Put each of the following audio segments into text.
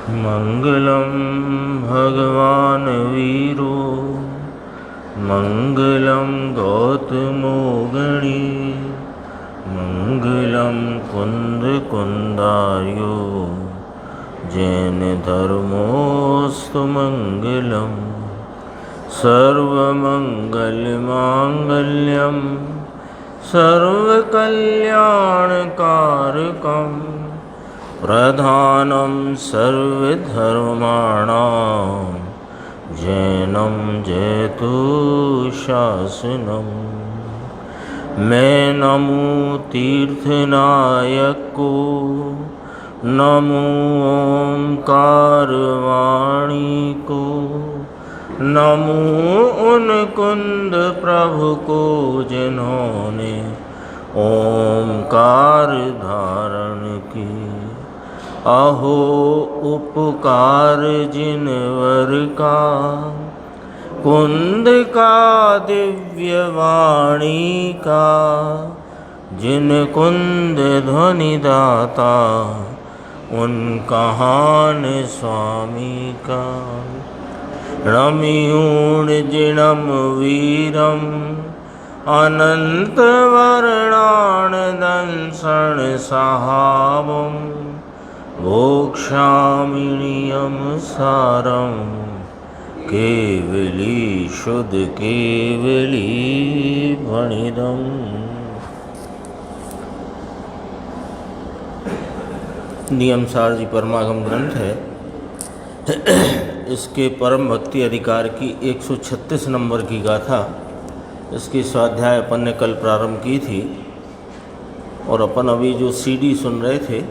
मंगलम भगवान वीरो मंगलम गौतमो गणी मंगलम कुंद कुंदार्यो जैन धर्मोस्तु मंगलम सर्वमंगलमांगल्यम सर्वकल्याणकारकं प्रधानं सर्वधर्माणां जैनं जयतु शासनम्। मैं नमो तीर्थनायक को, नमो ओंकारवाणी को, नमो उन कुंद प्रभु को जिन्होंने ओंकार धारण की। अहो उपकार जिनवर का, कुंद का दिव्य वाणी का, जिन कुंद ध्वनि दाता उन कहान स्वामी का। रमियूण जिणम वीरम अनंत वर्णान दंसन सहावम भोक्षामिनियम सारम केवली शुद्ध केवली भणिदम। नियमसार जी परमागम ग्रंथ है। इसके परम भक्ति अधिकार की 136 नंबर की गाथा, इसकी स्वाध्याय अपन ने कल प्रारंभ की थी और अपन अभी जो सीडी सुन रहे थे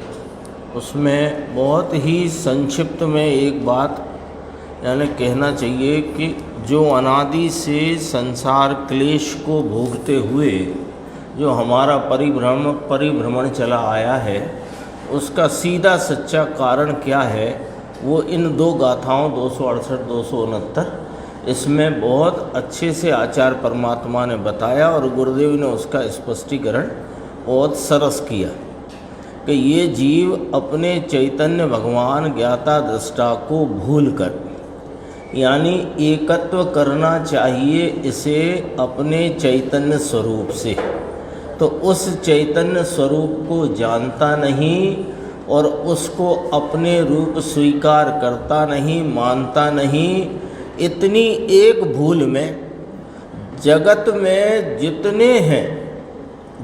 उसमें बहुत ही संक्षिप्त में एक बात यानी कहना चाहिए कि जो अनादि से संसार क्लेश को भोगते हुए जो हमारा परिभ्रमण चला आया है उसका सीधा सच्चा कारण क्या है, वो इन दो गाथाओं 268-269 इसमें बहुत अच्छे से आचार्य परमात्मा ने बताया और गुरुदेव ने उसका स्पष्टीकरण बहुत सरस किया कि ये जीव अपने चैतन्य भगवान ज्ञाता दृष्टा को भूलकर यानी एकत्व करना चाहिए इसे अपने चैतन्य स्वरूप से, तो उस चैतन्य स्वरूप को जानता नहीं और उसको अपने रूप स्वीकार करता नहीं, मानता नहीं। इतनी एक भूल में जगत में जितने हैं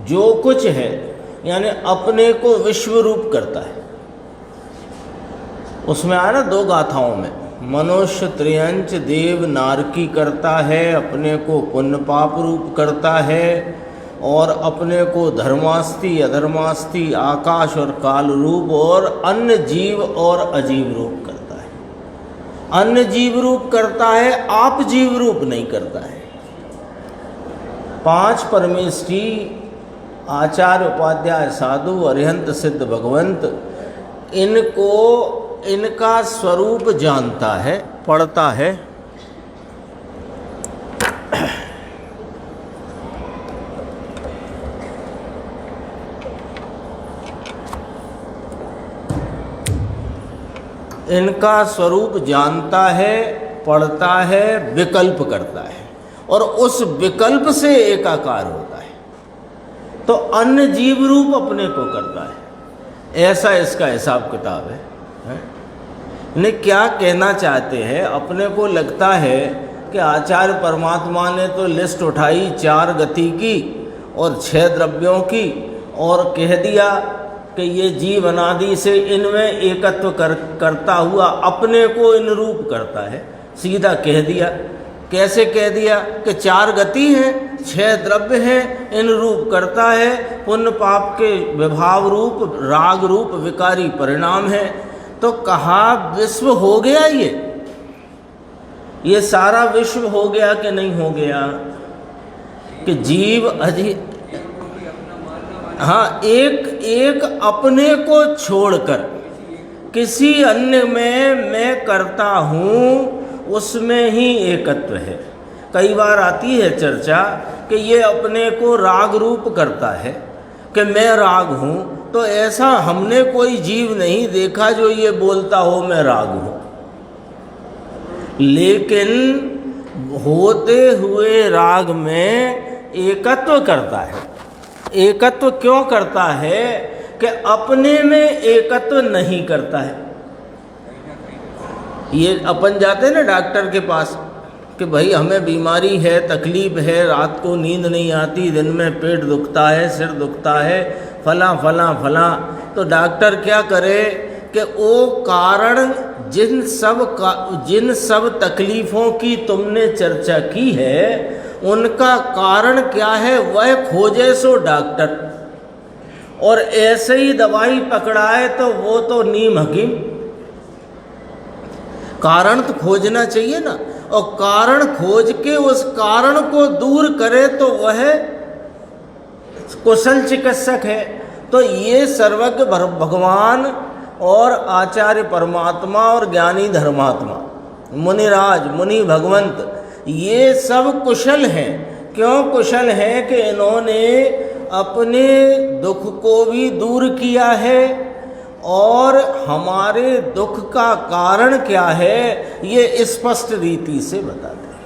जो कुछ है यानी अपने को विश्व रूप करता है। उसमें आया ना दो गाथाओं में, मनुष्य त्रियंच देव नारकी करता है, अपने को पुण्य पाप रूप करता है और अपने को धर्मास्ति अधर्मास्ति आकाश और काल रूप और अन्य जीव और अजीव रूप करता है। अन्य जीव रूप करता है, आप जीव रूप नहीं करता है। 5 परमेष्ठी आचार्य उपाध्याय साधु अरिहंत सिद्ध भगवंत इनको इनका स्वरूप जानता है, पढ़ता है। इनका स्वरूप जानता है, पढ़ता है, विकल्प करता है और उस विकल्प से एकाकार होता है, तो अन्य जीव रूप अपने को करता है। ऐसा इसका हिसाब किताब है। ने क्या कहना चाहते हैं, अपने को लगता है कि आचार्य परमात्मा ने तो लिस्ट उठाई 4 गति की और 6 द्रव्यों की और कह दिया कि ये जीव अनादि से इनमें एकत्व करता हुआ अपने को इन रूप करता है। सीधा कह दिया। कैसे कह दिया कि 4 गति हैं, 6 द्रव्य हैं, इन रूप करता है, पुण्य पाप के विभाव रूप, राग रूप विकारी परिणाम है। तो कहा विश्व हो गया, ये सारा विश्व हो गया कि नहीं हो गया कि जीव हाँ, एक अपने को छोड़कर किसी अन्य में मैं करता हूँ, उसमें ही एकत्व है। कई बार आती है चर्चा कि ये अपने को राग रूप करता है, कि मैं राग हूँ, तो ऐसा हमने कोई जीव नहीं देखा जो ये बोलता हो मैं राग हूँ। लेकिन होते हुए राग में एकत्व करता है। एकत्व क्यों करता है? कि अपने में एकत्व नहीं करता है। ये अपन जाते हैं ना डॉक्टर के पास कि भाई हमें बीमारी है, तकलीफ है, रात को नींद नहीं आती, दिन में पेट दुखता है, सिर दुखता है, फला फला फला। तो डॉक्टर क्या करे कि वो कारण जिन सब तकलीफ़ों की तुमने चर्चा की है उनका कारण क्या है वह खोजे सो डॉक्टर, और ऐसे ही दवाई पकड़ाए तो वो तो नीम हकीम। कारण तो खोजना चाहिए ना, और कारण खोज के उस कारण को दूर करे तो वह कुशल चिकित्सक है। तो ये सर्वज्ञ भगवान और आचार्य परमात्मा और ज्ञानी धर्मात्मा, मुनिराज, मुनि भगवंत, ये सब कुशल हैं। क्यों कुशल हैं? कि इन्होंने अपने दुख को भी दूर किया है और हमारे दुख का कारण क्या है ये स्पष्ट रीति से बताते हैं।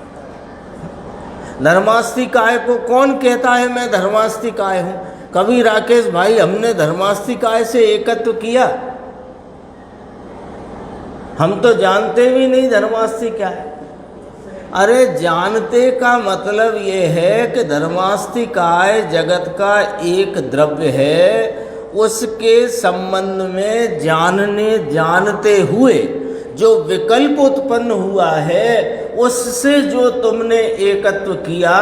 धर्मास्तिकाय को कौन कहता है मैं धर्मास्तिकाय हूँ? कभी राकेश भाई हमने धर्मास्तिकाय से एकत्व किया? हम तो जानते भी नहीं धर्मास्तिक क्या है। अरे जानते का मतलब ये है कि धर्मास्तिकाय जगत का एक द्रव्य है, उसके संबंध में जानते हुए जो विकल्प उत्पन्न हुआ है उससे जो तुमने एकत्व किया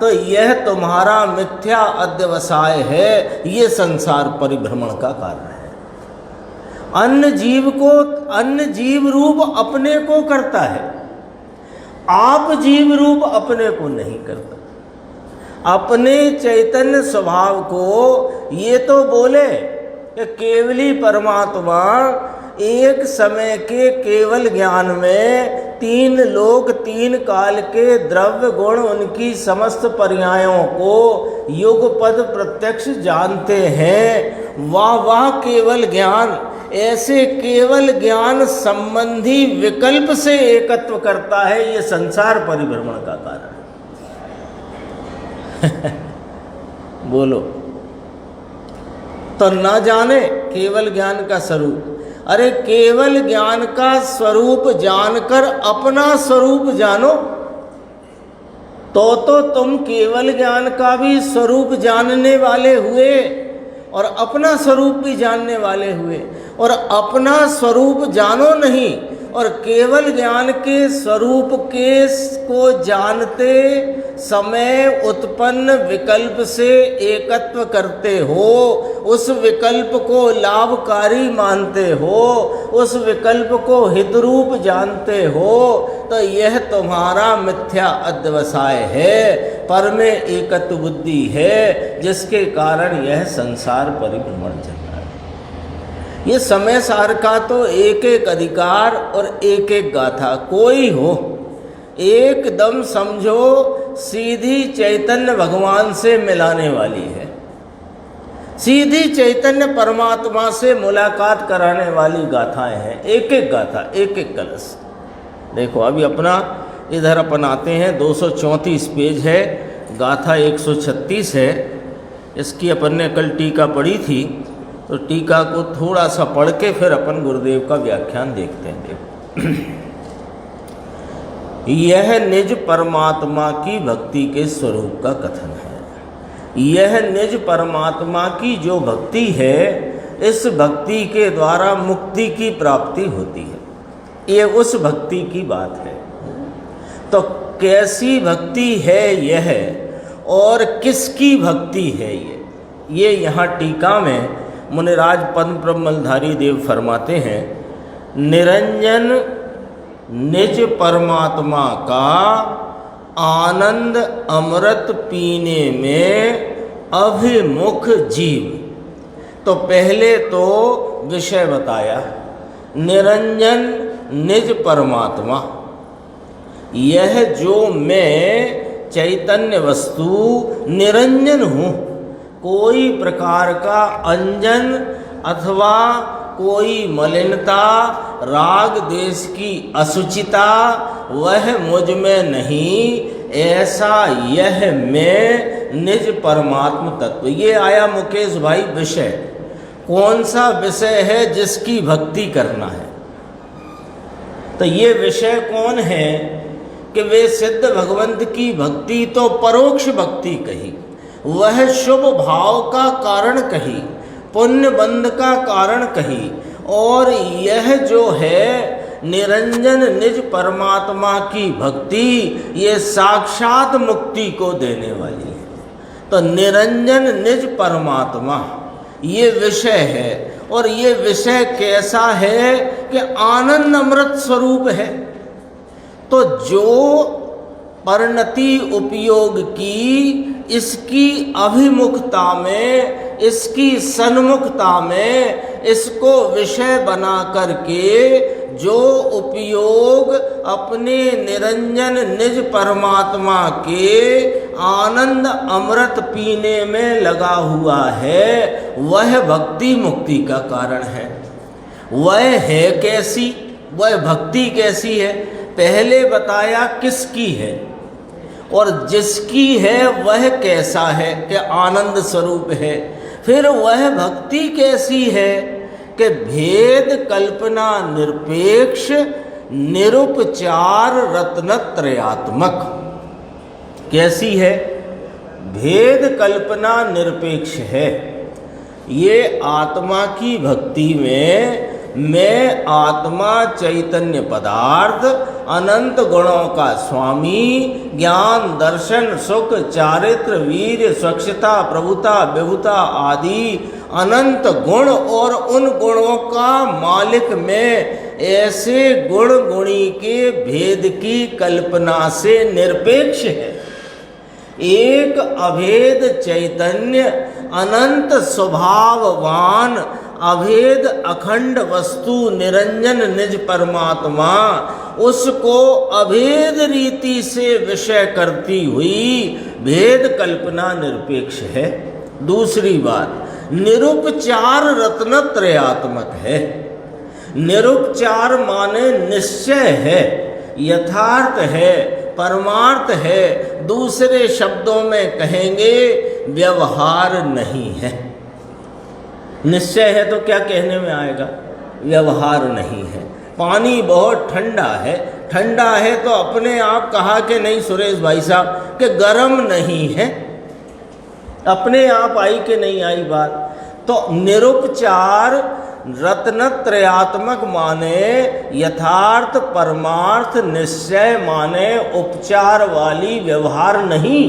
तो यह तुम्हारा मिथ्या अध्यवसाय है, ये संसार परिभ्रमण का कारण है। अन्य जीव रूप अपने को करता है, आप जीव रूप अपने को नहीं करता। अपने चैतन्य स्वभाव को ये तो बोले कि केवली परमात्मा एक समय के केवल ज्ञान में तीन लोक तीन काल के द्रव्य गुण उनकी समस्त पर्यायों को युगपद प्रत्यक्ष जानते हैं। वाह केवल ज्ञान, ऐसे केवल ज्ञान संबंधी विकल्प से एकत्व करता है, ये संसार परिभ्रमण का कारण है। बोलो तो ना जाने केवल ज्ञान का स्वरूप। अरे केवल ज्ञान का स्वरूप जानकर अपना स्वरूप जानो तो तुम केवल ज्ञान का भी स्वरूप जानने वाले हुए और अपना स्वरूप भी जानने वाले हुए। और अपना स्वरूप जानो नहीं और केवल ज्ञान के स्वरूप को जानते समय उत्पन्न विकल्प से एकत्व करते हो, उस विकल्प को लाभकारी मानते हो, उस विकल्प को हितरूप जानते हो, तो यह तुम्हारा मिथ्या अध्यवसाय है, पर में एकत्व बुद्धि है, जिसके कारण यह संसार परिभ्रमण चल रहा है। ये समय सार का तो एक एक अधिकार और एक एक गाथा कोई हो, एकदम समझो सीधी चैतन्य भगवान से मिलाने वाली है, सीधी चैतन्य परमात्मा से मुलाकात कराने वाली गाथाएं हैं। एक एक गाथा, एक एक कलश। देखो अभी अपना इधर अपन आते हैं, 234 पेज है, गाथा 136 है। इसकी अपन ने कल टीका पढ़ी थी, तो टीका को थोड़ा सा पढ़ के फिर अपन गुरुदेव का व्याख्यान देखते हैं। देखो यह निज परमात्मा की भक्ति के स्वरूप का कथन है। यह निज परमात्मा की जो भक्ति है, इस भक्ति के द्वारा मुक्ति की प्राप्ति होती है, ये उस भक्ति की बात है। तो कैसी भक्ति है यह और किसकी भक्ति है ये यहाँ टीका में मुनिराज पद्म ब्रह्मधारी देव फरमाते हैं, निरंजन निज परमात्मा का आनंद अमृत पीने में अभिमुख जीव। तो पहले तो विषय बताया, निरंजन निज परमात्मा, यह जो मैं चैतन्य वस्तु निरंजन हूँ, कोई प्रकार का अंजन अथवा कोई मलिनता, राग देश की असुचिता वह मुझ में नहीं, ऐसा यह मैं निज परमात्म तत्व। ये आया मुकेश भाई विषय। कौन सा विषय है जिसकी भक्ति करना है? तो ये विषय कौन है कि वे सिद्ध भगवंत की भक्ति तो परोक्ष भक्ति कही, वह शुभ भाव का कारण कही, पुण्य बंध का कारण कही, और यह जो है निरंजन निज परमात्मा की भक्ति ये साक्षात मुक्ति को देने वाली है। तो निरंजन निज परमात्मा ये विषय है, और ये विषय कैसा है कि आनंद अमृत स्वरूप है। तो जो परिणति उपयोग की इसकी अभिमुखता में, इसकी सन्मुखता में इसको विषय बना करके जो उपयोग अपने निरंजन निज परमात्मा के आनंद अमृत पीने में लगा हुआ है, वह भक्ति मुक्ति का कारण है। वह है कैसी, वह भक्ति कैसी है? पहले बताया किसकी है, और जिसकी है वह कैसा है कि आनंद स्वरूप है। फिर वह भक्ति कैसी है कि भेद कल्पना निरपेक्ष निरुपचार रत्नत्रयात्मक। कैसी है? भेद कल्पना निरपेक्ष है। ये आत्मा की भक्ति में मैं आत्मा चैतन्य पदार्थ, अनंत गुणों का स्वामी, ज्ञान दर्शन सुख चारित्र वीर्य स्वच्छता प्रभुता विभुता आदि अनंत गुण और उन गुणों का मालिक मैं, ऐसे गुण गुणी के भेद की कल्पना से निरपेक्ष है। एक अभेद चैतन्य अनंत स्वभाववान अभेद अखंड वस्तु निरंजन निज परमात्मा, उसको अभेद रीति से विषय करती हुई भेद कल्पना निरपेक्ष है। दूसरी बात, निरुपचार रत्नत्रयात्मक है। निरुपचार माने निश्चय है, यथार्थ है, परमार्थ है। दूसरे शब्दों में कहेंगे व्यवहार नहीं है। निश्चय है तो क्या कहने में आएगा? व्यवहार नहीं है। पानी बहुत ठंडा है, ठंडा है तो अपने आप कहा कि नहीं सुरेश भाई साहब कि गर्म नहीं है, अपने आप आई कि नहीं आई बात। तो निरुपचार रत्नत्रयात्मक माने यथार्थ परमार्थ निश्चय माने उपचार वाली व्यवहार नहीं,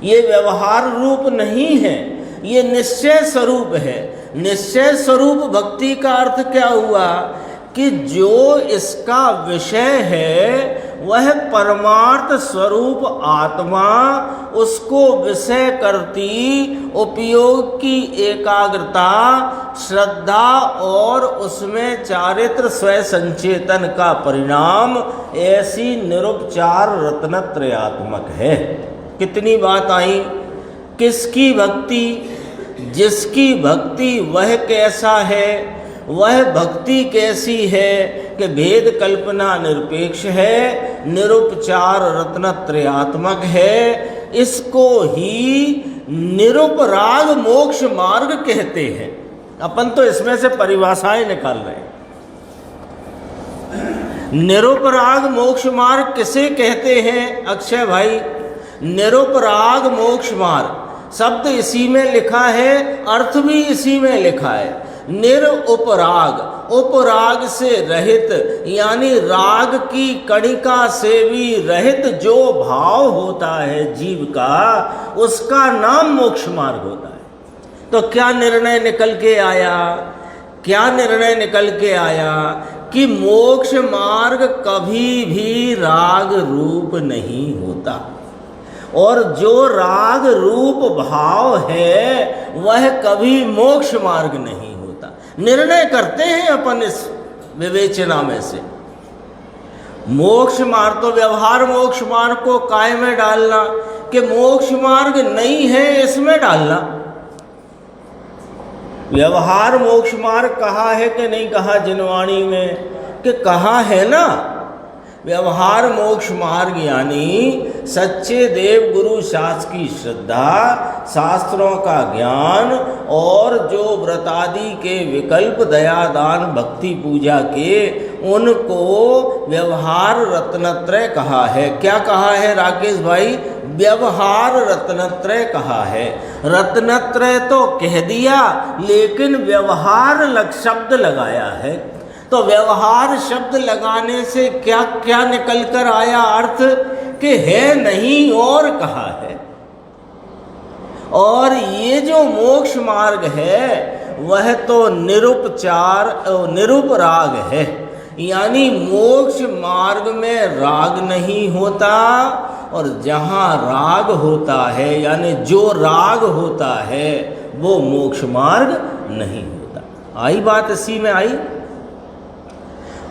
ये व्यवहार रूप नहीं है, ये निश्चय स्वरूप है। निश्चय स्वरूप भक्ति का अर्थ क्या हुआ कि जो इसका विषय है वह परमार्थ स्वरूप आत्मा, उसको विषय करती उपयोग की एकाग्रता, श्रद्धा और उसमें चारित्र स्वयं संचेतन का परिणाम ऐसी निरुपचार रत्नत्रयात्मक है। कितनी बात आई? किसकी भक्ति? जिसकी भक्ति वह कैसा है? वह भक्ति कैसी है कि भेद कल्पना निरपेक्ष है, निरुपचार रत्नत्रयात्मक है। इसको ही निरुपराग मोक्ष मार्ग कहते हैं। अपन तो इसमें से परिभाषाएं निकाल रहे हैं। निरुपराग मोक्ष मार्ग किसे कहते हैं अक्षय भाई? निरुपराग मोक्ष मार्ग शब्द इसी में लिखा है, अर्थ भी इसी में लिखा है। निरुपराग, उपराग से रहित यानी राग की कणिका से भी रहित जो भाव होता है जीव का, उसका नाम मोक्ष मार्ग होता है। तो क्या निर्णय निकल के आया? क्या निर्णय निकल के आया कि मोक्ष मार्ग कभी भी राग रूप नहीं होता, और जो राग रूप भाव है वह कभी मोक्ष मार्ग नहीं होता। निर्णय करते हैं अपन इस विवेचना में से। मोक्ष मार्ग तो व्यवहार मोक्ष मार्ग को काय में डालना कि मोक्ष मार्ग नहीं है इसमें डालना। व्यवहार मोक्ष मार्ग कहा है कि नहीं कहा जिनवाणी में, कि कहा है ना। व्यवहार मोक्ष मार्ग यानी सच्चे देव गुरु शास्त्र की श्रद्धा, शास्त्रों का ज्ञान और जो व्रतादि के विकल्प दया दान भक्ति पूजा के, उनको व्यवहार रत्नत्रय कहा है। क्या कहा है राकेश भाई? व्यवहार रत्नत्रय कहा है। रत्नत्रय तो कह दिया, लेकिन व्यवहार शब्द लगाया है। तो व्यवहार शब्द लगाने से क्या क्या निकल कर आया अर्थ, कि है नहीं और कहा है। और ये जो मोक्ष मार्ग है वह तो निरुपचार निरुपराग है, यानी मोक्ष मार्ग में राग नहीं होता, और जहाँ राग होता है यानी जो राग होता है वो मोक्ष मार्ग नहीं होता। आई बात इसी में आई।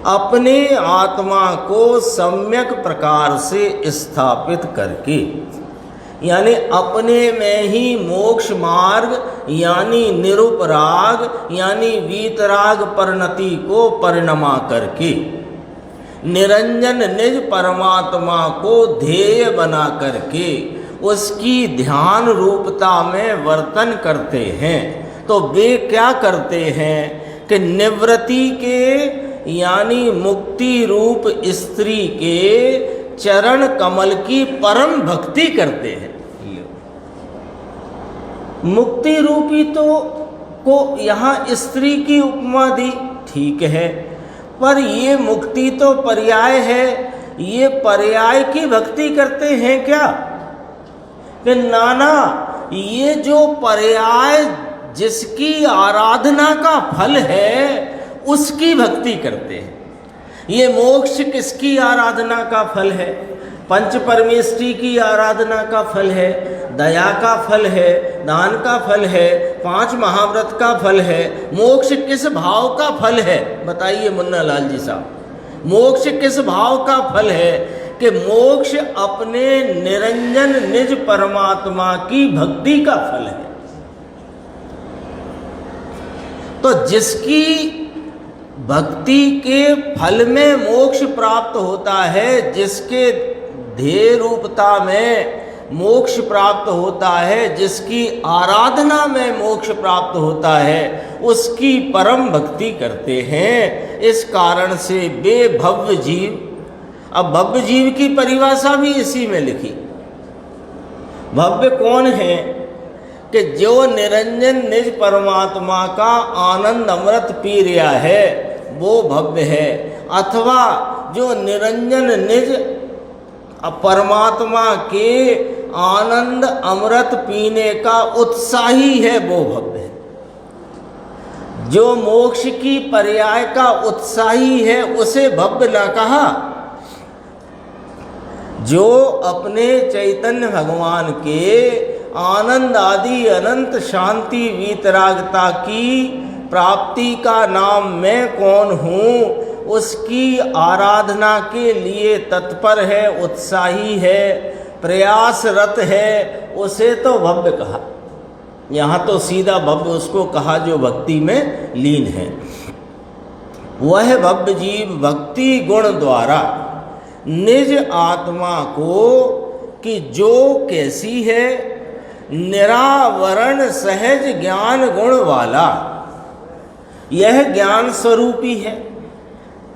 अपने आत्मा को सम्यक प्रकार से स्थापित करके, यानी अपने में ही मोक्ष मार्ग यानी निरुपराग यानी वीतराग परिणति को परिणमा करके, निरंजन निज परमात्मा को ध्येय बना करके उसकी ध्यान रूपता में वर्तन करते हैं। तो वे क्या करते हैं कि निवृत्ति के यानी मुक्ति रूप स्त्री के चरण कमल की परम भक्ति करते हैं। मुक्ति रूपी तो को यहाँ स्त्री की उपमा दी, ठीक है, पर ये मुक्ति तो पर्याय है। ये पर्याय की भक्ति करते हैं क्या? कि नाना, ये जो पर्याय जिसकी आराधना का फल है उसकी भक्ति करते हैं। ये मोक्ष किसकी आराधना का फल है? पंच परमेष्ठी की आराधना का फल है, दया का फल है, दान का फल है, 5 महाव्रत का फल है। मोक्ष किस भाव का फल है बताइए मुन्ना लाल जी साहब? मोक्ष किस भाव का फल है? कि मोक्ष अपने निरंजन निज परमात्मा की भक्ति का फल है। तो जिसकी भक्ति के फल में मोक्ष प्राप्त होता है, जिसके ध्येय रूपता में मोक्ष प्राप्त होता है, जिसकी आराधना में मोक्ष प्राप्त होता है, उसकी परम भक्ति करते हैं। इस कारण से वे भव्य जीव, अब भव्य जीव की परिभाषा भी इसी में लिखी। भव्य कौन है? कि जो निरंजन निज परमात्मा का आनंद अमृत पी रहा है वो भव्य है, अथवा जो निरंजन निज परमात्मा के आनंद अमृत पीने का उत्साही है वो भव्य है। जो मोक्ष की पर्याय का उत्साही है उसे भव्य न कहा। जो अपने चैतन्य भगवान के आनंद आदि अनंत शांति वीतरागता की प्राप्ति का नाम मैं कौन हूँ, उसकी आराधना के लिए तत्पर है, उत्साही है, प्रयासरत है, उसे तो भव्य कहा। यहाँ तो सीधा भव्य उसको कहा जो भक्ति में लीन है। वह भव्य जीव भक्ति गुण द्वारा निज आत्मा को कि जो कैसी है, निरावरण सहज ज्ञान गुण वाला, यह ज्ञान स्वरूपी है।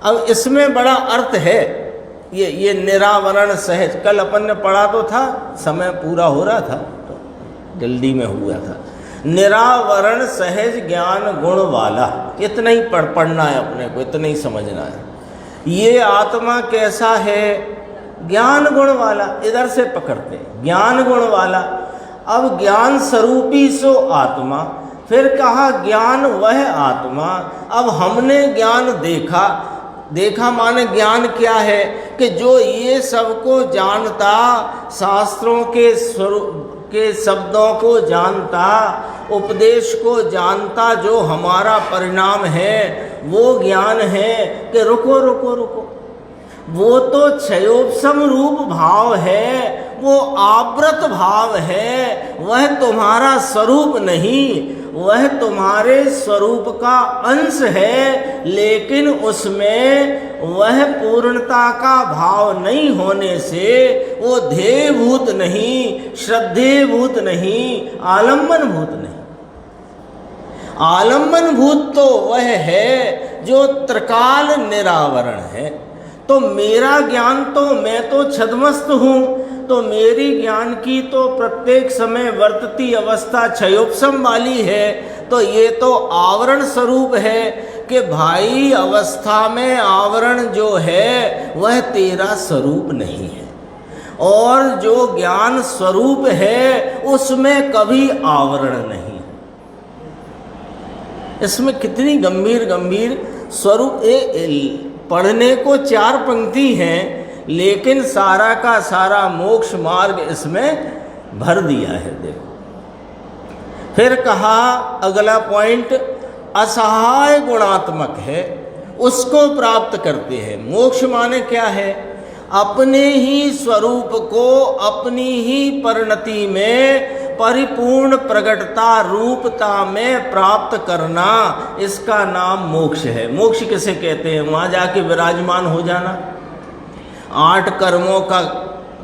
अब इसमें बड़ा अर्थ है। ये निरावरण सहज, कल अपन ने पढ़ा तो था, समय पूरा हो रहा था तो जल्दी में हुआ था। निरावरण सहज ज्ञान गुण वाला, इतना ही पढ़ना है अपने को, इतना ही समझना है। ये आत्मा कैसा है? ज्ञान गुण वाला। इधर से पकड़ते ज्ञान गुण वाला। अब ज्ञान स्वरूपी सो आत्मा, फिर कहा ज्ञान वह आत्मा। अब हमने ज्ञान देखा माने ज्ञान क्या है? कि जो ये सबको जानता, शास्त्रों के स्वरूप के शब्दों को जानता, उपदेश को जानता, जो हमारा परिणाम है वो ज्ञान है। कि रुको रुको रुको, वो तो क्षयोपशम रूप भाव है, वो आवृत भाव है, वह तुम्हारा स्वरूप नहीं, वह तुम्हारे स्वरूप का अंश है, लेकिन उसमें वह पूर्णता का भाव नहीं होने से वो ध्येयभूत नहीं, श्रद्धेयभूत नहीं, आलम्बनभूत नहीं। आलम्बनभूत तो वह है जो त्रिकाल निरावरण है। तो मेरा ज्ञान तो, मैं तो छद्मस्त हूँ, तो मेरी ज्ञान की तो प्रत्येक समय वर्तती अवस्था क्षयोपशम वाली है। तो ये तो आवरण स्वरूप है कि भाई अवस्था में आवरण जो है वह तेरा स्वरूप नहीं है, और जो ज्ञान स्वरूप है उसमें कभी आवरण नहीं। इसमें कितनी गंभीर गंभीर स्वरूप। पढ़ने को 4 पंक्ति हैं, लेकिन सारा का सारा मोक्ष मार्ग इसमें भर दिया है। देखो फिर कहा अगला पॉइंट असहाय गुणात्मक है, उसको प्राप्त करते हैं। मोक्ष माने क्या है? अपने ही स्वरूप को अपनी ही परिणति में परिपूर्ण प्रगटता रूपता में प्राप्त करना, इसका नाम मोक्ष है। मोक्ष किसे कहते हैं? वहाँ जाके विराजमान हो जाना, 8 कर्मों का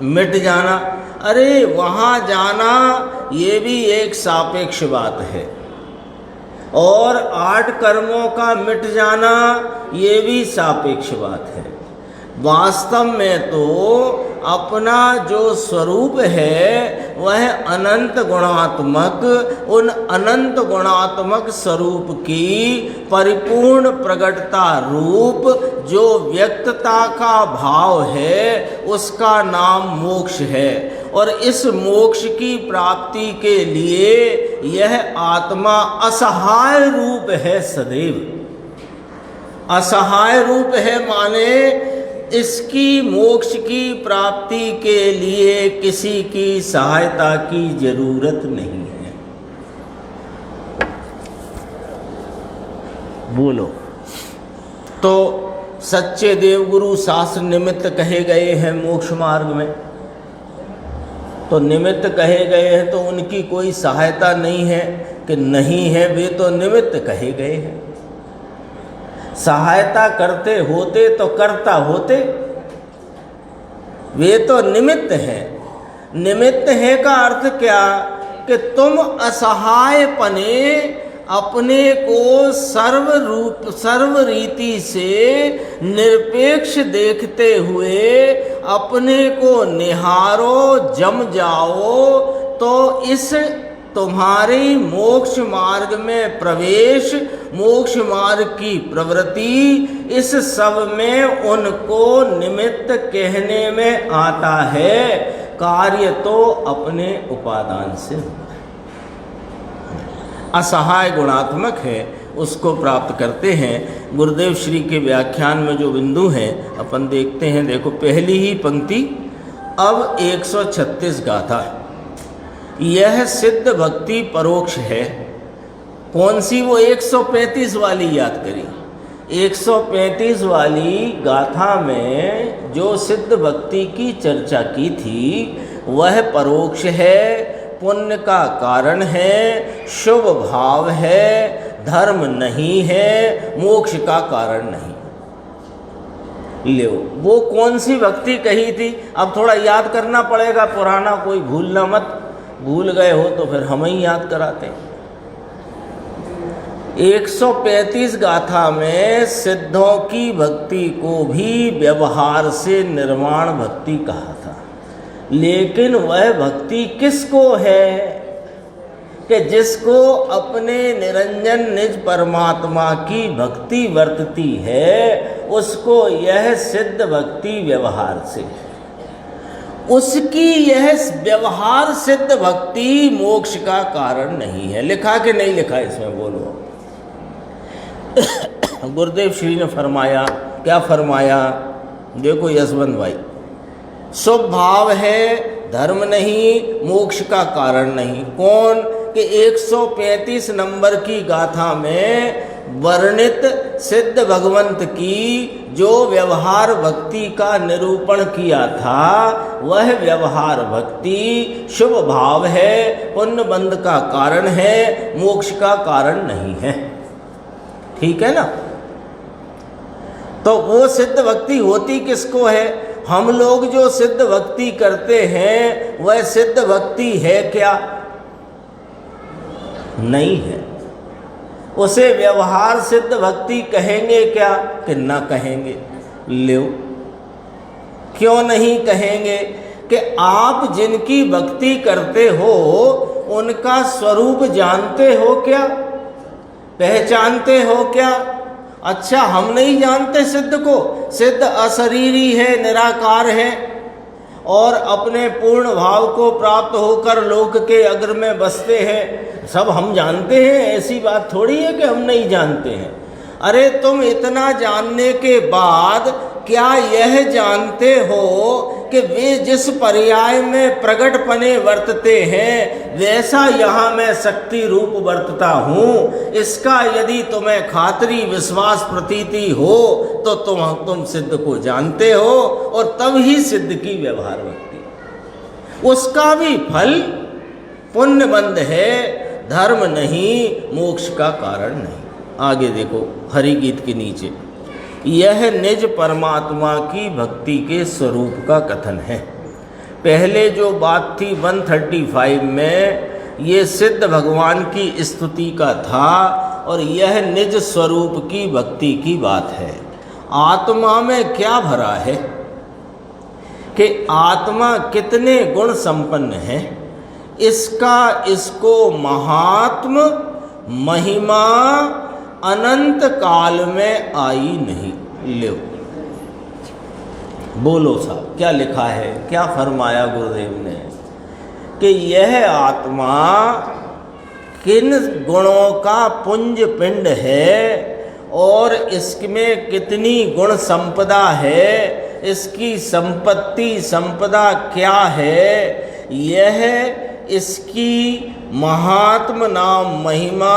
मिट जाना। अरे वहाँ जाना ये भी एक सापेक्ष बात है, और 8 कर्मों का मिट जाना ये भी सापेक्ष बात है। वास्तव में तो अपना जो स्वरूप है वह अनंत गुणात्मक, उन अनंत गुणात्मक स्वरूप की परिपूर्ण प्रगटता रूप जो व्यक्तता का भाव है उसका नाम मोक्ष है। और इस मोक्ष की प्राप्ति के लिए यह आत्मा असहाय रूप है, सदैव असहाय रूप है। माने इसकी मोक्ष की प्राप्ति के लिए किसी की सहायता की जरूरत नहीं है। बोलो। तो सच्चे देवगुरु शास्त्र निमित्त कहे गए हैं मोक्ष मार्ग में, तो निमित्त कहे गए हैं तो उनकी कोई सहायता नहीं है कि नहीं है, वे तो निमित्त कहे गए हैं। सहायता करते होते तो करता होते, वे तो निमित्त हैं। निमित्त है का अर्थ क्या? कि तुम असहाय पने अपने को सर्व रीति से निरपेक्ष देखते हुए अपने को निहारो, जम जाओ, तो इस तुम्हारी मोक्ष मार्ग में प्रवेश, मोक्ष मार्ग की प्रवृत्ति, इस सब में उनको निमित्त कहने में आता है। कार्य तो अपने उपादान से असहाय गुणात्मक है, उसको प्राप्त करते हैं। गुरुदेव श्री के व्याख्यान में जो बिंदु हैं अपन देखते हैं। देखो पहली ही पंक्ति, अब 136 गाथा। यह सिद्ध भक्ति परोक्ष है। कौन सी? वो 135 वाली याद करी। 135 वाली गाथा में जो सिद्ध भक्ति की चर्चा की थी वह परोक्ष है, पुण्य का कारण है, शुभ भाव है, धर्म नहीं है, मोक्ष का कारण नहीं। लो, वो कौन सी भक्ति कही थी? अब थोड़ा याद करना पड़ेगा, पुराना कोई भूलना मत। भूल गए हो तो फिर हम ही याद कराते हैं। 135 गाथा में सिद्धों की भक्ति को भी व्यवहार से निर्माण भक्ति कहा था, लेकिन वह भक्ति किसको है? कि जिसको अपने निरंजन निज परमात्मा की भक्ति वर्तती है, उसको यह सिद्ध भक्ति व्यवहार से, उसकी यह व्यवहार सिद्ध भक्ति मोक्ष का कारण नहीं है। लिखा कि नहीं लिखा इसमें? बोलो। गुरुदेव श्री ने फरमाया, क्या फरमाया? देखो यशवंत भाई, शुभ भाव है, धर्म नहीं, मोक्ष का कारण नहीं। कौन? कि 135 नंबर की गाथा में वर्णित सिद्ध भगवंत की जो व्यवहार भक्ति का निरूपण किया था, वह व्यवहार भक्ति शुभ भाव है, पुण्य बंध का कारण है, मोक्ष का कारण नहीं है। ठीक है ना? तो वो सिद्ध भक्ति होती किसको है? हम लोग जो सिद्ध भक्ति करते हैं वह सिद्ध भक्ति है क्या? नहीं है। उसे व्यवहार सिद्ध भक्ति कहेंगे क्या कि ना कहेंगे? लो, क्यों नहीं कहेंगे? कि आप जिनकी भक्ति करते हो उनका स्वरूप जानते हो क्या? पहचानते हो क्या? अच्छा, हम नहीं जानते सिद्ध को। सिद्ध अशरीरी है, निराकार है और अपने पूर्ण भाव को प्राप्त होकर लोक के अग्र में बसते हैं। सब हम जानते हैं, ऐसी बात थोड़ी है कि हम नहीं जानते हैं। अरे तुम इतना जानने के बाद क्या यह जानते हो कि वे जिस पर्याय में प्रगटपने वर्तते हैं वैसा यहाँ मैं शक्ति रूप वर्तता हूँ? इसका यदि तुम्हें खातरी विश्वास प्रतीति हो तो तुम सिद्ध को जानते हो और तब ही सिद्ध की व्यवहार भक्ति। उसका भी फल पुण्य बंध है, धर्म नहीं, मोक्ष का कारण नहीं। आगे देखो हरि गीत के नीचे, यह निज परमात्मा की भक्ति के स्वरूप का कथन है। पहले जो बात थी 135 में, ये सिद्ध भगवान की स्तुति का था और यह निज स्वरूप की भक्ति की बात है। आत्मा में क्या भरा है कि आत्मा कितने गुण संपन्न है, इसको महात्म महिमा अनंत काल में आई नहीं। लो, बोलो साहब क्या लिखा है, क्या फरमाया गुरुदेव ने कि यह आत्मा किन गुणों का पुंज पिंड है और इसमें कितनी गुण संपदा है, इसकी संपत्ति संपदा क्या है, यह इसकी महात्म नाम महिमा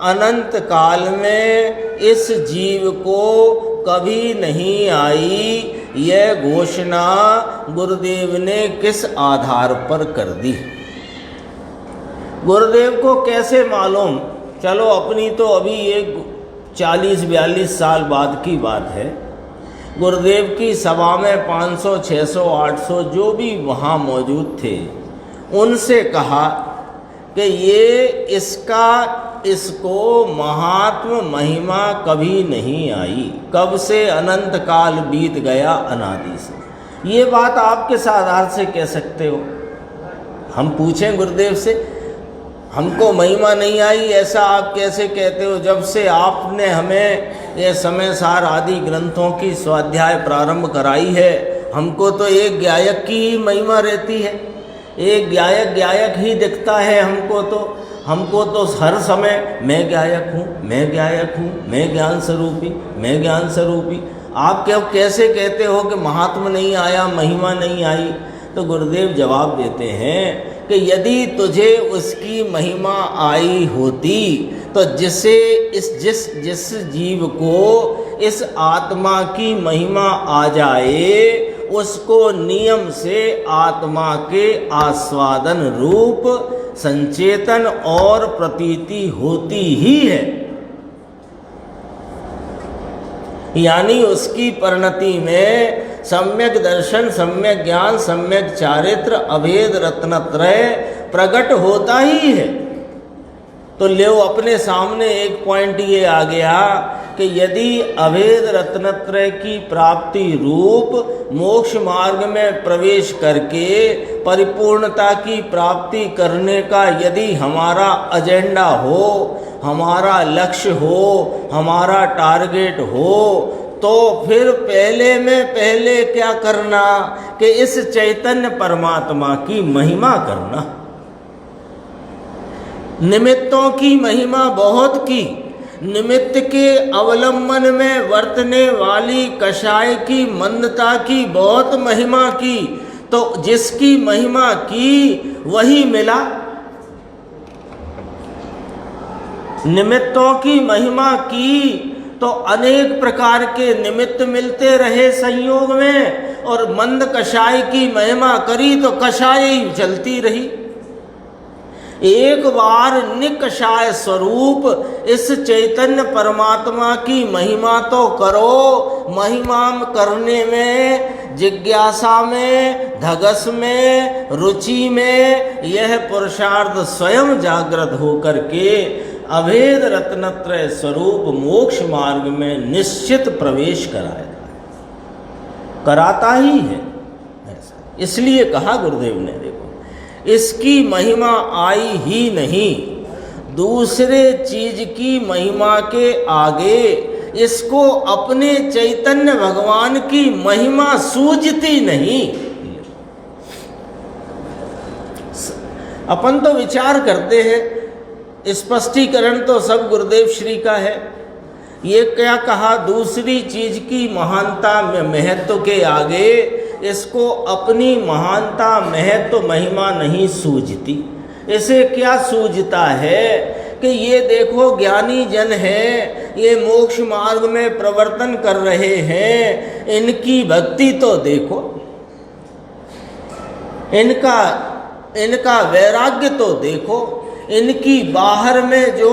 अनंत काल में इस जीव को कभी नहीं आई। यह घोषणा गुरुदेव ने किस आधार पर कर दी? गुरुदेव को कैसे मालूम? चलो अपनी तो अभी एक 40-42 साल बाद की बात है। गुरुदेव की सभा में 500, 600, 800 जो भी वहाँ मौजूद थे उनसे कहा कि ये इसको महात्म महिमा कभी नहीं आई। कब से? अनंत काल बीत गया अनादि से। ये बात आप किस आधार से कह सकते हो? हम पूछें गुरुदेव से, हमको महिमा नहीं आई ऐसा आप कैसे कहते हो? जब से आपने हमें ये समय सार आदि ग्रंथों की स्वाध्याय प्रारंभ कराई है, हमको तो एक गायक की ही महिमा रहती है। एक गायक ही दिखता है हमको तो हर समय मैं गायक हूँ, मैं गायक हूँ, मैं ज्ञान स्वरूपी, मैं ज्ञान स्वरूपी। आप क्या कैसे कहते हो कि महात्मा नहीं आया, महिमा नहीं आई? तो गुरुदेव जवाब देते हैं कि यदि तुझे उसकी महिमा आई होती तो जिस जीव को इस आत्मा की महिमा आ जाए उसको नियम से आत्मा के आस्वादन रूप संचेतन और प्रतीति होती ही है। यानी उसकी परिणति में सम्यक दर्शन, सम्यक ज्ञान, सम्यक चारित्र, अभेद रत्नत्रय प्रकट होता ही है। तो लो अपने सामने एक पॉइंट ये आ गया कि यदि अभेद रत्नत्रय की प्राप्ति रूप मोक्ष मार्ग में प्रवेश करके परिपूर्णता की प्राप्ति करने का यदि हमारा एजेंडा हो, हमारा लक्ष्य हो, हमारा टारगेट हो, तो फिर पहले क्या करना कि इस चैतन्य परमात्मा की महिमा करना। निमित्तों की महिमा बहुत की, निमित्त के अवलंबन में वर्तने वाली कषाय की मंदता की बहुत महिमा की। तो जिसकी महिमा की वही मिला। निमित्तों की महिमा की तो अनेक प्रकार के निमित्त मिलते रहे संयोग में, और मंद कषाय की महिमा करी तो कषाय ही चलती रही। एक बार निकषाय स्वरूप इस चैतन्य परमात्मा की महिमा तो करो। महिमा करने में, जिज्ञासा में, धगस में, रुचि में यह पुरुषार्थ स्वयं जागृत होकर के अभेद रत्नत्रय स्वरूप मोक्ष मार्ग में निश्चित प्रवेश कराएगा, कराता ही है। इसलिए कहा गुरुदेव ने, देखो इसकी महिमा आई ही नहीं, दूसरे चीज की महिमा के आगे इसको अपने चैतन्य भगवान की महिमा सूझती नहीं। अपन तो विचार करते हैं, स्पष्टीकरण तो सब गुरुदेव श्री का है। ये क्या कहा, दूसरी चीज की महानता में महत्व के आगे इसको अपनी महानता महत्व महिमा नहीं सूझती। इसे क्या सूझता है कि ये देखो ज्ञानी जन है, ये मोक्ष मार्ग में प्रवर्तन कर रहे हैं, इनकी भक्ति तो देखो, इनका वैराग्य तो देखो, इनकी बाहर में जो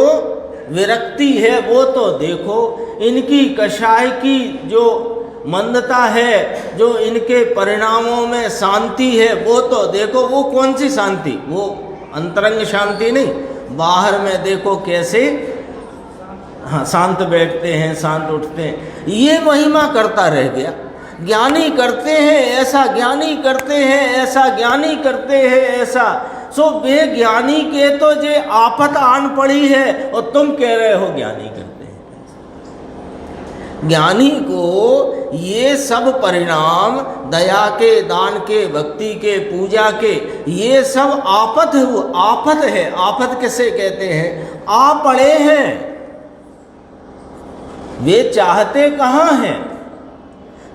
विरक्ति है वो तो देखो, इनकी कषाय की जो मंदता है, जो इनके परिणामों में शांति है वो तो देखो। वो कौन सी शांति, वो अंतरंग शांति नहीं, बाहर में देखो कैसे हाँ शांत बैठते हैं, शांत उठते हैं। ये महिमा करता रह गया। ज्ञानी करते हैं ऐसा, ज्ञानी करते हैं ऐसा, ज्ञानी करते हैं ऐसा। सो बेज्ञानी के तो जे आफत आन पड़ी है और तुम कह रहे हो ज्ञानी करते हैं। ज्ञानी को ये सब परिणाम दया के, दान के, भक्ति के, पूजा के, ये सब आफत है। आफत किसे कहते हैं, आ पड़े हैं। वे चाहते कहाँ हैं,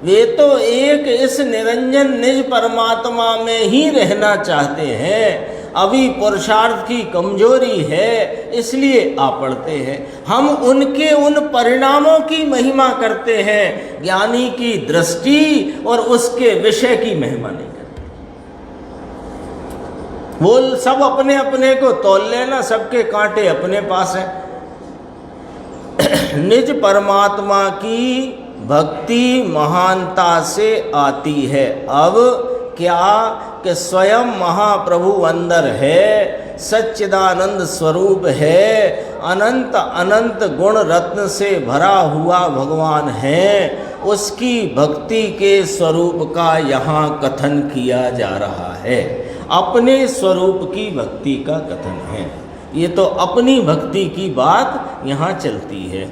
वे तो एक इस निरंजन निज परमात्मा में ही रहना चाहते हैं। अभी पुरुषार्थ की कमजोरी है, इसलिए आ पड़ते हैं। हम उनके उन परिणामों की महिमा करते हैं, ज्ञानी की दृष्टि और उसके विषय की महिमा नहीं करते। वो सब अपने अपने को तौल लेना, सबके कांटे अपने पास हैं। निज परमात्मा की भक्ति महानता से आती है। अब क्या कि स्वयं महाप्रभु अंदर है, सच्चिदानंद स्वरूप है, अनंत अनंत गुण रत्न से भरा हुआ भगवान है। उसकी भक्ति के स्वरूप का यहाँ कथन किया जा रहा है, अपने स्वरूप की भक्ति का कथन है। ये तो अपनी भक्ति की बात यहाँ चलती है।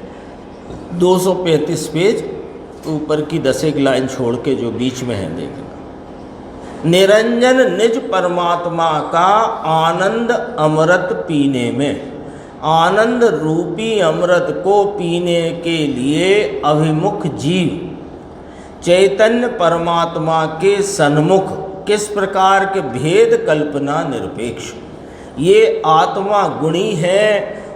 235 पेज ऊपर की 10 लाइन छोड़ के जो बीच में है देखना। निरंजन निज परमात्मा का आनंद अमृत पीने में, आनंद रूपी अमृत को पीने के लिए अभिमुख जीव चैतन्य परमात्मा के सन्मुख किस प्रकार के भेद कल्पना निरपेक्ष। ये आत्मा गुणी है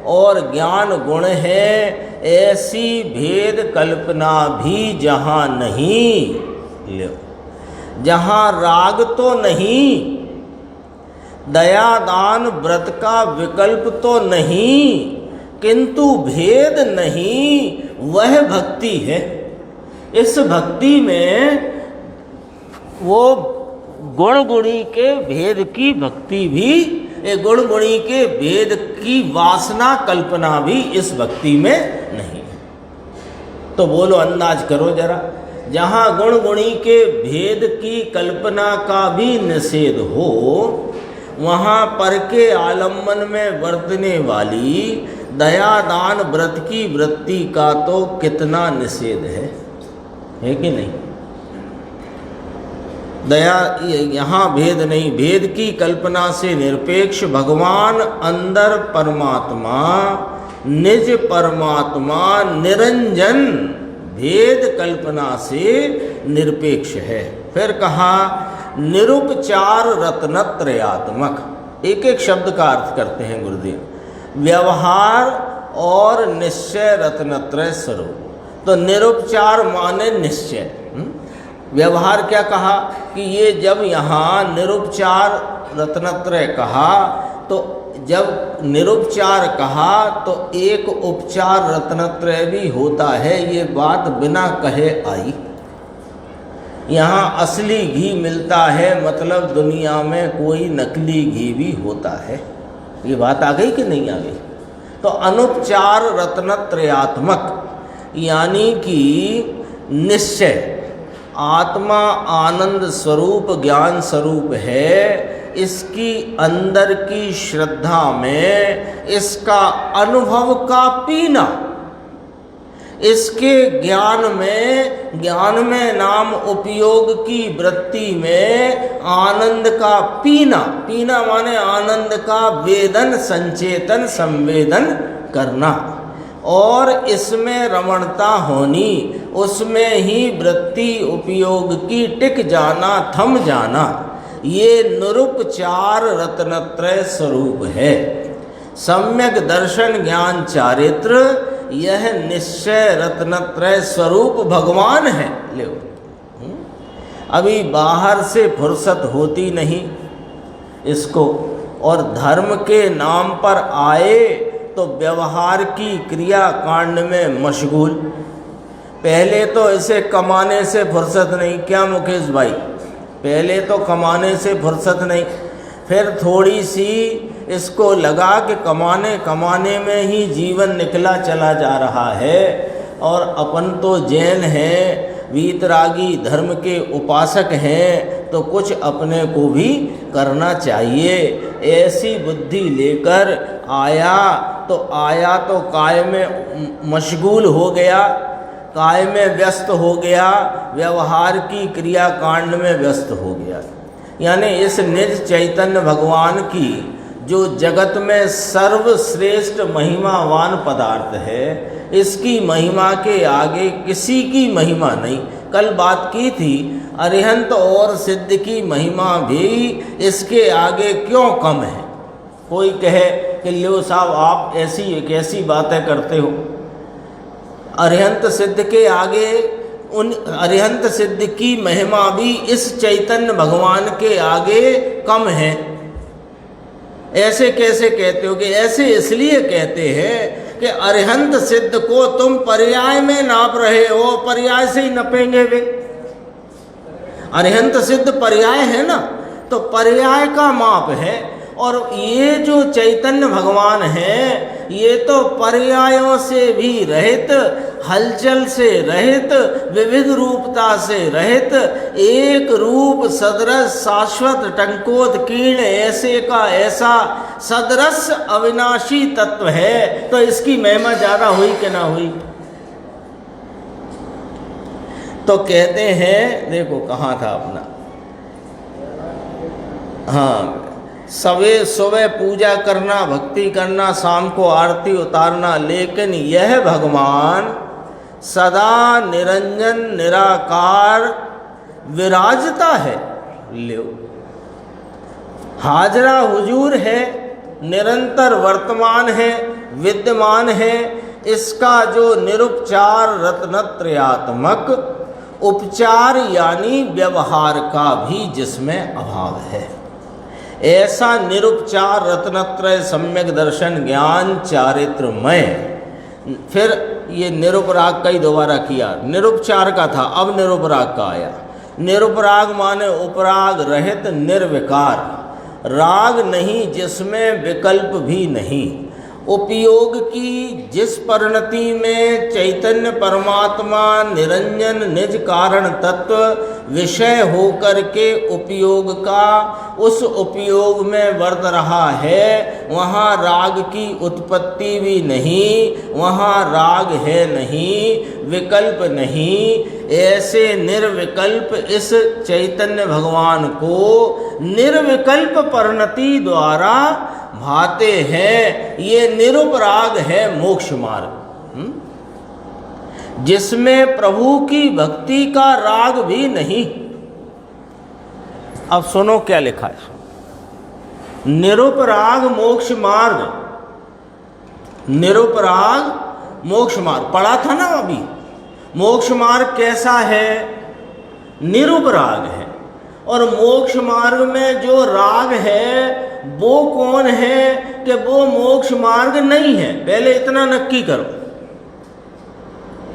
और ज्ञान गुण है, ऐसी भेद कल्पना भी जहाँ नहीं, ले जहाँ राग तो नहीं, दया दान व्रत का विकल्प तो नहीं, किंतु भेद नहीं, वह भक्ति है। इस भक्ति में वो गुण गुणी के भेद की भक्ति भी, गुण गुणी के भेद की वासना कल्पना भी इस भक्ति में नहीं है। तो बोलो, अंदाज करो जरा, जहाँ गुण गुणी के भेद की कल्पना का भी निषेध हो, वहाँ पर के आलम्बन में वर्तने वाली दया दान व्रत की वृत्ति का तो कितना निषेध है कि नहीं। दया यहाँ भेद नहीं, भेद की कल्पना से निरपेक्ष भगवान अंदर परमात्मा, निज परमात्मा निरंजन भेद कल्पना से निरपेक्ष है। फिर कहा निरुपचार रत्नत्रयात्मक। एक एक शब्द का अर्थ करते हैं गुरुदेव। व्यवहार और निश्चय रत्नत्रय स्वरूप। तो निरुपचार माने निश्चय। व्यवहार क्या कहा कि ये जब यहाँ निरुपचार रत्नत्रय कहा, तो जब निरुपचार कहा तो एक उपचार रत्नत्रय भी होता है, ये बात बिना कहे आई। यहाँ असली घी मिलता है, मतलब दुनिया में कोई नकली घी भी होता है। ये बात आ गई कि नहीं आ गई? तो अनुपचार रत्नत्रयात्मक यानी कि निश्चय आत्मा आनंद स्वरूप ज्ञान स्वरूप है, इसकी अंदर की श्रद्धा में इसका अनुभव का पीना, इसके ज्ञान में नाम उपयोग की वृत्ति में आनंद का पीना, पीना माने आनंद का वेदन संचेतन संवेदन करना, और इसमें रमणता होनी, उसमें ही वृत्ति उपयोग की टिक जाना, थम जाना, ये निरुपचार रत्नत्रय स्वरूप है। सम्यक दर्शन ज्ञान चारित्र, यह निश्चय रत्नत्रय स्वरूप भगवान है। ले अभी बाहर से फुर्सत होती नहीं इसको, और धर्म के नाम पर आए तो व्यवहार की क्रिया कांड में मशगूल। पहले तो इसे कमाने से फुर्सत नहीं, क्या मुकेश भाई? पहले तो कमाने से फुर्सत नहीं, फिर थोड़ी सी इसको लगा कि कमाने में ही जीवन निकला चला जा रहा है, और अपन तो जैन हैं, वीतरागी धर्म के उपासक हैं, तो कुछ अपने को भी करना चाहिए। ऐसी बुद्धि लेकर आया तो काय में मशगूल हो गया, काय में व्यस्त हो गया, व्यवहार की क्रिया कांड में व्यस्त हो गया। यानी इस निज चैतन्य भगवान की जो जगत में सर्वश्रेष्ठ महिमावान पदार्थ है, इसकी महिमा के आगे किसी की महिमा नहीं। कल बात की थी, अरिहंत और सिद्ध की महिमा भी इसके आगे क्यों कम है। कोई कहे कि लो साहब आप कैसी बातें करते हो, अरिहंत सिद्ध के आगे, उन अरिहंत सिद्ध की महिमा भी इस चैतन्य भगवान के आगे कम है। ऐसे कैसे कहते हो? कि ऐसे इसलिए कहते हैं कि अरिहंत सिद्ध को तुम पर्याय में नाप रहे हो, पर्याय से ही नपेंगे वे। अरिहंत सिद्ध पर्याय है ना, तो पर्याय का माप है। और ये जो चैतन्य भगवान है, ये तो पर्यायों से भी रहित, हलचल से रहित, विविध रूपता से रहित, एक रूप सदरस शाश्वत टंकोत्कीर्ण ऐसे का ऐसा सदरस अविनाशी तत्व है। तो इसकी महिमा ज़्यादा हुई कि ना हुई? तो कहते हैं, देखो कहाँ था अपना, हाँ, सुबह पूजा करना, भक्ति करना, शाम को आरती उतारना, लेकिन यह भगवान सदा निरंजन निराकार विराजता है। लो हाजरा हुजूर है, निरंतर वर्तमान है, विद्यमान है। इसका जो निरुपचार रत्नत्रयात्मक उपचार यानी व्यवहार का भी जिसमें अभाव है, ऐसा निरुपचार रत्नत्रय सम्यक दर्शन ज्ञान चारित्रमय। फिर ये निरुपराग का ही दोबारा किया, निरुपचार का था, अब निरुपराग का आया। निरुपराग माने उपराग रहित निर्विकार, राग नहीं जिसमें विकल्प भी नहीं, उपयोग की जिस परिणति में चैतन्य परमात्मा निरंजन निज कारण तत्व विषय होकर के उपयोग का उस उपयोग में वर्त रहा है, वहाँ राग की उत्पत्ति भी नहीं, वहाँ राग है नहीं, विकल्प नहीं। ऐसे निर्विकल्प इस चैतन्य भगवान को निर्विकल्प परिणति द्वारा भाते हैं। ये निरुपराग है मोक्ष मार्ग, जिसमें प्रभु की भक्ति का राग भी नहीं। अब सुनो क्या लिखा है, निरुपराग मोक्ष मार्ग निरुपराग मोक्ष मार्ग पढ़ा था ना अभी। मोक्ष मार्ग कैसा है? निरुपराग है। और मोक्ष मार्ग में जो राग है वो कौन है कि वो मोक्ष मार्ग नहीं है। पहले इतना नक्की करो,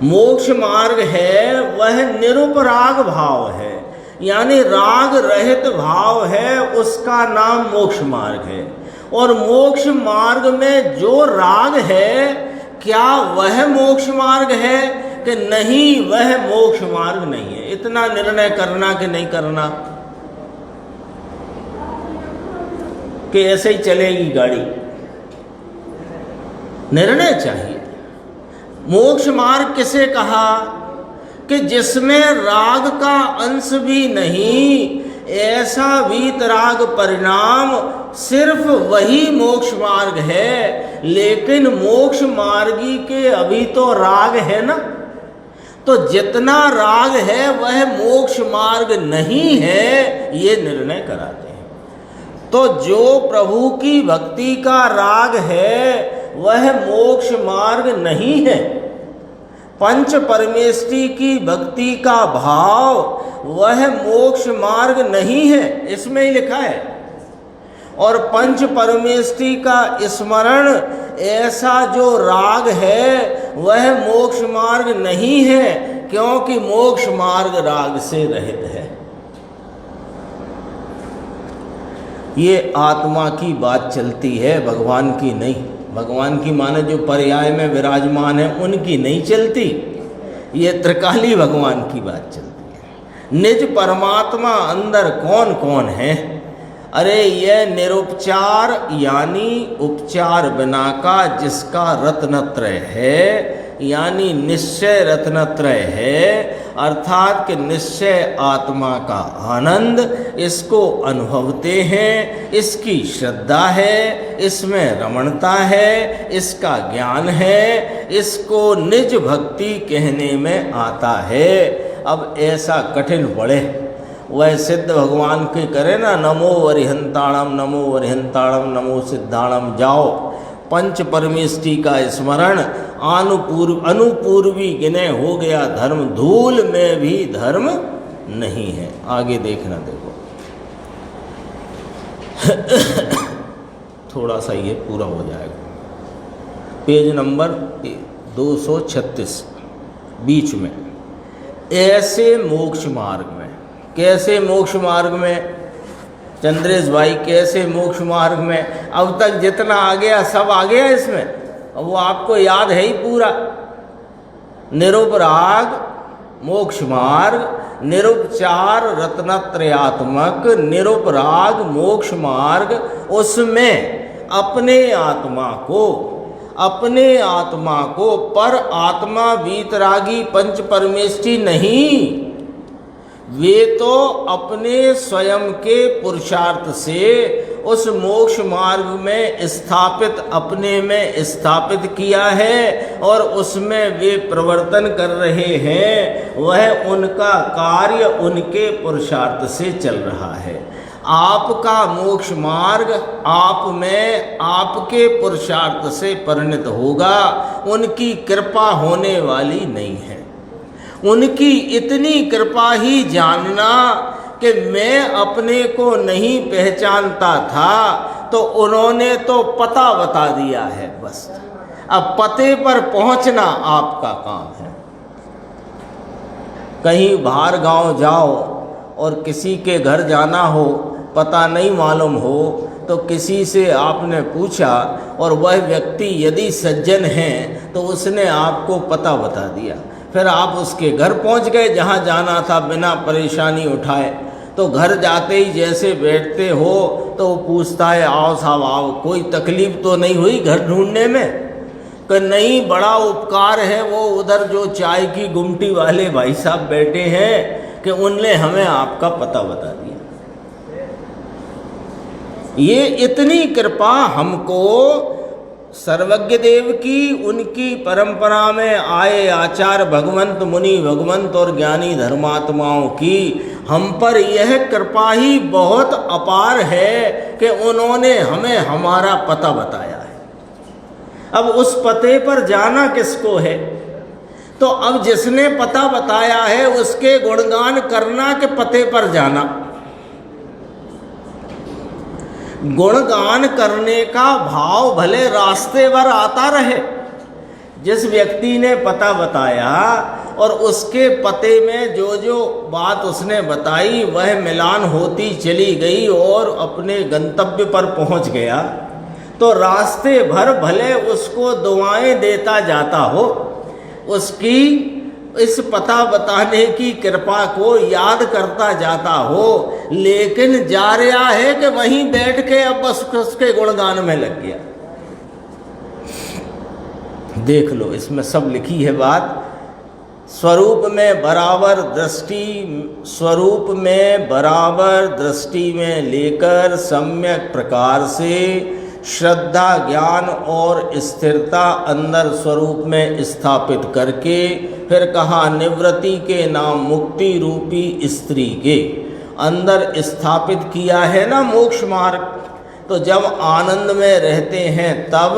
मोक्ष मार्ग है वह निरुपराग भाव है, यानी राग रहित भाव है, उसका नाम मोक्ष मार्ग है। और मोक्ष मार्ग में जो राग है, क्या वह मोक्ष मार्ग है कि नहीं, वह मोक्ष मार्ग नहीं है। इतना निर्णय करना कि नहीं करना, कि ऐसे ही चलेगी गाड़ी, निर्णय चाहिए। मोक्ष मार्ग किसे कहा कि जिसमें राग का अंश भी नहीं, ऐसा वीतराग परिणाम, सिर्फ वही मोक्ष मार्ग है। लेकिन मोक्ष मार्गी के अभी तो राग है ना, तो जितना राग है वह मोक्ष मार्ग नहीं है, ये निर्णय कराते हैं। तो जो प्रभु की भक्ति का राग है वह मोक्ष मार्ग नहीं है। पंच परमेष्टि की भक्ति का भाव वह मोक्ष मार्ग नहीं है, इसमें ही लिखा है। और पंच परमेष्टि का स्मरण ऐसा जो राग है वह मोक्ष मार्ग नहीं है, क्योंकि मोक्ष मार्ग राग से रहित है। ये आत्मा की बात चलती है, भगवान की नहीं। भगवान की माने जो पर्याय में विराजमान है उनकी नहीं चलती, ये त्रिकाली भगवान की बात चलती है। निज परमात्मा अंदर कौन कौन है? अरे ये निरुपचार यानी उपचार बिना का जिसका रत्नत्रय है, यानी निश्चय रत्नत्रय है, अर्थात कि निश्चय आत्मा का आनंद, इसको अनुभवते हैं, इसकी श्रद्धा है, इसमें रमणता है, इसका ज्ञान है, इसको निज भक्ति कहने में आता है। अब ऐसा कठिन पड़े, वह सिद्ध भगवान के करे ना, नमो वरिहंताणम नमो वरिहंताणम नमो सिद्धाणम, जाओ पंच परमेष्टि का स्मरण, अनुपूर्वी गिने हो गया धर्म, धूल में भी धर्म नहीं है। आगे देखना, देखो थोड़ा सा ये पूरा हो जाएगा। पेज नंबर 236 बीच में, ऐसे मोक्ष मार्ग में। कैसे मोक्ष मार्ग में चंद्रेश भाई, कैसे मोक्ष मार्ग में? अब तक जितना आ गया सब आ गया इसमें, अब वो आपको याद है ही पूरा। निरुपराग मोक्ष मार्ग, निरुपचार रत्नत्रयात्मक निरुपराग मोक्ष मार्ग, उसमें अपने आत्मा को पर आत्मा वीतरागी पंच परमेष्टि नहीं, वे तो अपने स्वयं के पुरुषार्थ से उस मोक्ष मार्ग में स्थापित, अपने में स्थापित किया है और उसमें वे प्रवर्तन कर रहे हैं। वह उनका कार्य उनके पुरुषार्थ से चल रहा है। आपका मोक्ष मार्ग आप में आपके पुरुषार्थ से परिणत होगा, उनकी कृपा होने वाली नहीं है। उनकी इतनी कृपा ही जानना कि मैं अपने को नहीं पहचानता था, तो उन्होंने तो पता बता दिया है, बस अब पते पर पहुंचना आपका काम है। कहीं बाहर गांव जाओ और किसी के घर जाना हो, पता नहीं मालूम हो, तो किसी से आपने पूछा और वह व्यक्ति यदि सज्जन है तो उसने आपको पता बता दिया, फिर आप उसके घर पहुंच गए जहां जाना था बिना परेशानी उठाए। तो घर जाते ही जैसे बैठते हो तो वो पूछता है, आओ साहब आओ, कोई तकलीफ तो नहीं हुई घर ढूंढने में? कि नहीं, बड़ा उपकार है वो उधर जो चाय की गुमटी वाले भाई साहब बैठे हैं कि उनने हमें आपका पता बता दिया। ये इतनी कृपा हमको सर्वज्ञ देव की, उनकी परंपरा में आए आचार्य भगवंत मुनि भगवंत और ज्ञानी धर्मात्माओं की हम पर यह कृपा ही बहुत अपार है कि उन्होंने हमें हमारा पता बताया है। अब उस पते पर जाना किसको है? तो अब जिसने पता बताया है उसके गुणगान करना के पते पर जाना। गुणगान करने का भाव भले रास्ते भर आता रहे। जिस व्यक्ति ने पता बताया और उसके पते में जो जो बात उसने बताई वह मिलान होती चली गई और अपने गंतव्य पर पहुंच गया, तो रास्ते भर भले उसको दुआएं देता जाता हो, उसकी इस पता बताने की कृपा को याद करता जाता हो, लेकिन जा रहा है कि वहीं बैठ के अब बस उसके गुणगान में लग गया। देख लो, इसमें सब लिखी है बात। स्वरूप में बराबर दृष्टि में लेकर सम्यक प्रकार से श्रद्धा, ज्ञान और स्थिरता अंदर स्वरूप में स्थापित करके फिर कहा निवृत्ति के नाम मुक्ति रूपी स्त्री के अंदर स्थापित किया है ना मोक्ष मार्ग। तो जब आनंद में रहते हैं तब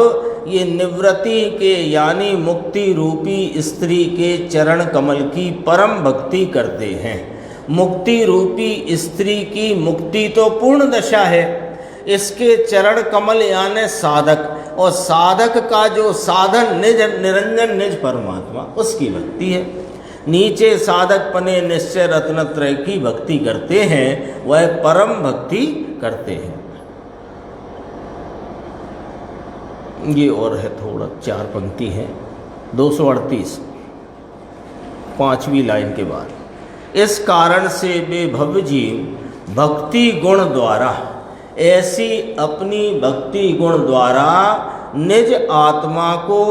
ये निवृत्ति के यानी मुक्ति रूपी स्त्री के चरण कमल की परम भक्ति करते हैं। मुक्ति रूपी स्त्री की मुक्ति तो पूर्ण दशा है, इसके चरण कमल यानी साधक, और साधक का जो साधन निज निरंजन निज परमात्मा उसकी भक्ति है। नीचे साधक पने निश्चय रत्नत्रय की भक्ति करते हैं, वह परम भक्ति करते हैं। ये और है थोड़ा, 4 पंक्ति है, 238 5वीं लाइन के बाद। इस कारण से वे भव्य जीव भक्ति गुण द्वारा, ऐसी अपनी भक्ति गुण द्वारा निज आत्मा को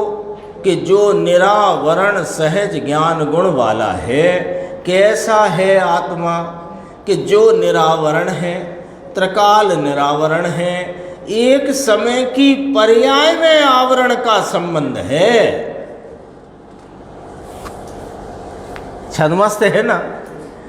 कि जो निरावरण सहज ज्ञान गुण वाला है। कैसा है आत्मा? कि जो निरावरण है, त्रिकाल निरावरण है, एक समय की पर्याय में आवरण का संबंध है। छद्मस्त है ना,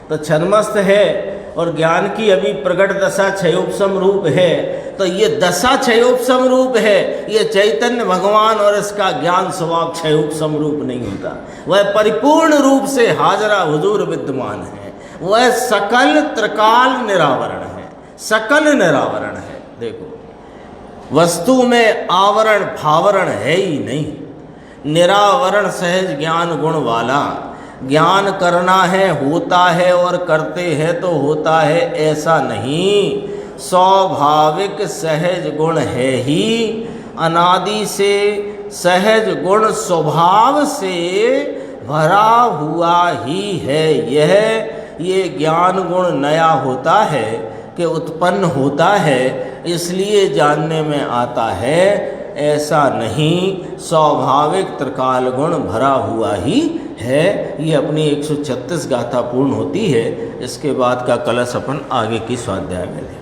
तो छद्मस्त है और ज्ञान की अभी प्रकट दशा क्षयोपशम रूप है, तो ये दशा क्षयोपशम रूप है। ये चैतन्य भगवान और इसका ज्ञान स्वभाव क्षयोपशम रूप नहीं होता, वह परिपूर्ण रूप से हाजरा हुजूर विद्यमान है। वह सकल त्रिकाल निरावरण है, सकल निरावरण है। देखो, वस्तु में आवरण फावरण है ही नहीं, निरावरण सहज ज्ञान गुण वाला। ज्ञान करना है, होता है, और करते हैं तो होता है, ऐसा नहीं। स्वाभाविक सहज गुण है ही, अनादि से सहज गुण स्वभाव से भरा हुआ ही है। ये ज्ञान गुण नया होता है कि उत्पन्न होता है, इसलिए जानने में आता है, ऐसा नहीं। स्वाभाविक त्रिकाल गुण भरा हुआ ही है। ये अपनी 136 गाथा पूर्ण होती है। इसके बाद का कलश अपन आगे की स्वाध्याय में लें।